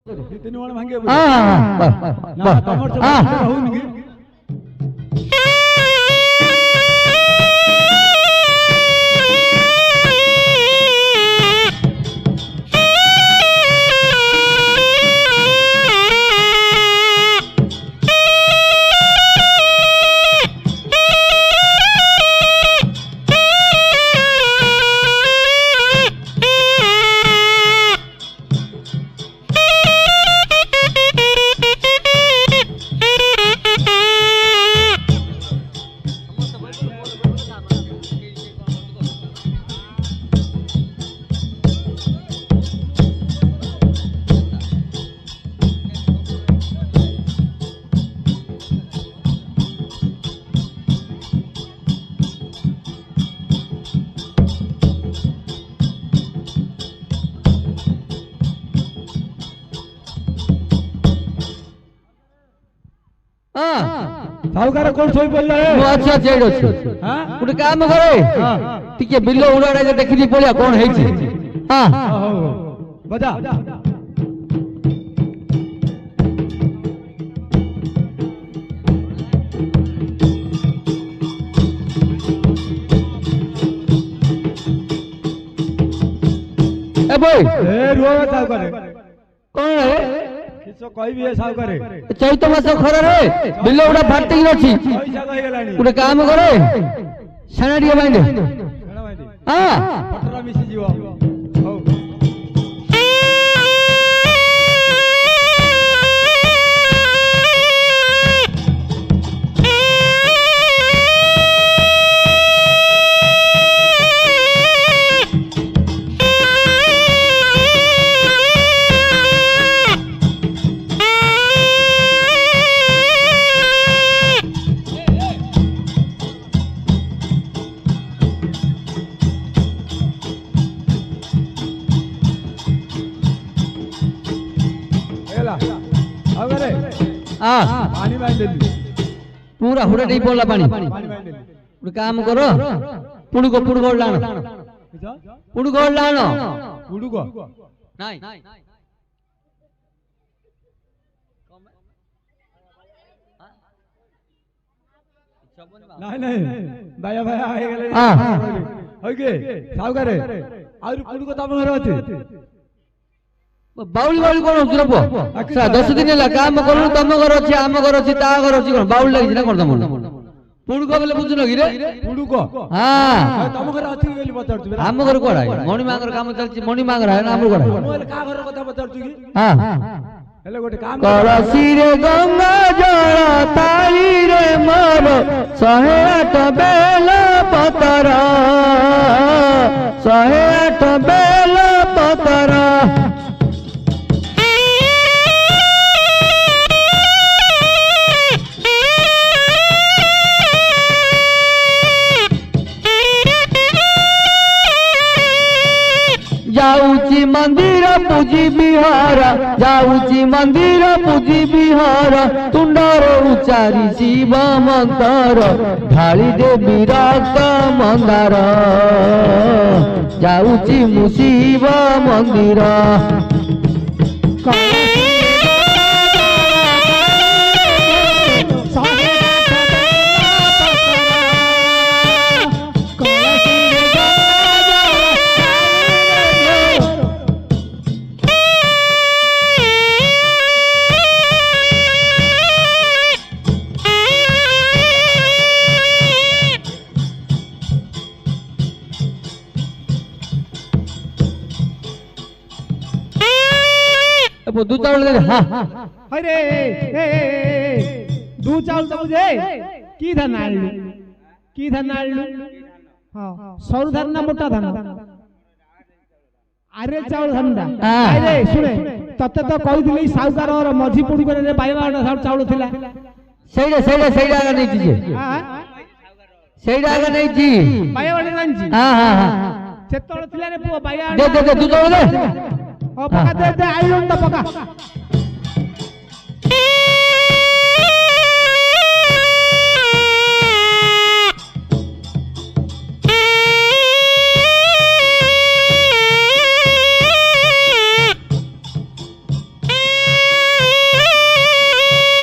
तीन वाला भांगे हां ना तमर से रहू नहीं सावकार कोन सोई बोल रहा है अच्छा चेड अछि हां गुड काम करे हां टिके बिल्लो उड़ाडा जे देखली पळिया कोन हेछि हां बजा ए भाई ए रुआ सावकार कोन है किसो कहबी है सावकार चैत मास खरा रे बिल्लो उडा फाटि अछि पैसा कहि गेलानी गुड काम करे सनाडिया बाइंदे हां पटरा मिसी जीव हो पानी बांध दे पूरा हुड़ा नहीं बोलला पानी एक काम करो पुड़गो लानो पुड़गो लानो पुड़गो नहीं नहीं भाया भाया आए गेले हां ओके सावकार और पुड़गो तम घर अछि बाउल बाउल कोन सुरबो अच्छा 10 दिन ला काम करू तम घर अछि आम घर अछि ता घर अछि कोन बाउल लागि ना कोन तम पुड़गो बोले बुझलो कि रे पुड़गो हां तम घर अछि बोली बता तू आम घर कोडा मणि मांगर काम चलछि मणि मांगर है ना आम कोडा मोल का घर कथा बता तू कि हां हेले गोटे काम करसी रे गंगा जल ताली रे मोर 108 बेल पतर 108 बेल पतर जाऊची मंदिर पूजी बिहार जाऊची मंदिर पूजी बिहार तुंडर उचारी शिव मंतर ढाली देवी रक्त मंदार जाऊची मु शिव मंदिर दूध चावल दे हां अरे दूध चावल तो मुझे की धन आलू हां सौर धन ना मोटा धन अरे चावल धनडा अरे सुने तते तो कहि दिली साउकार और मझी पुडी करे बायवा चावल थिला सेइडा आगा नै छी हां सेइडा आगा नै छी बायवा नै छी हां हां चेतोळ थिला रे पुआ बाया दे दूध चावल दे पका दे आइरन तो पका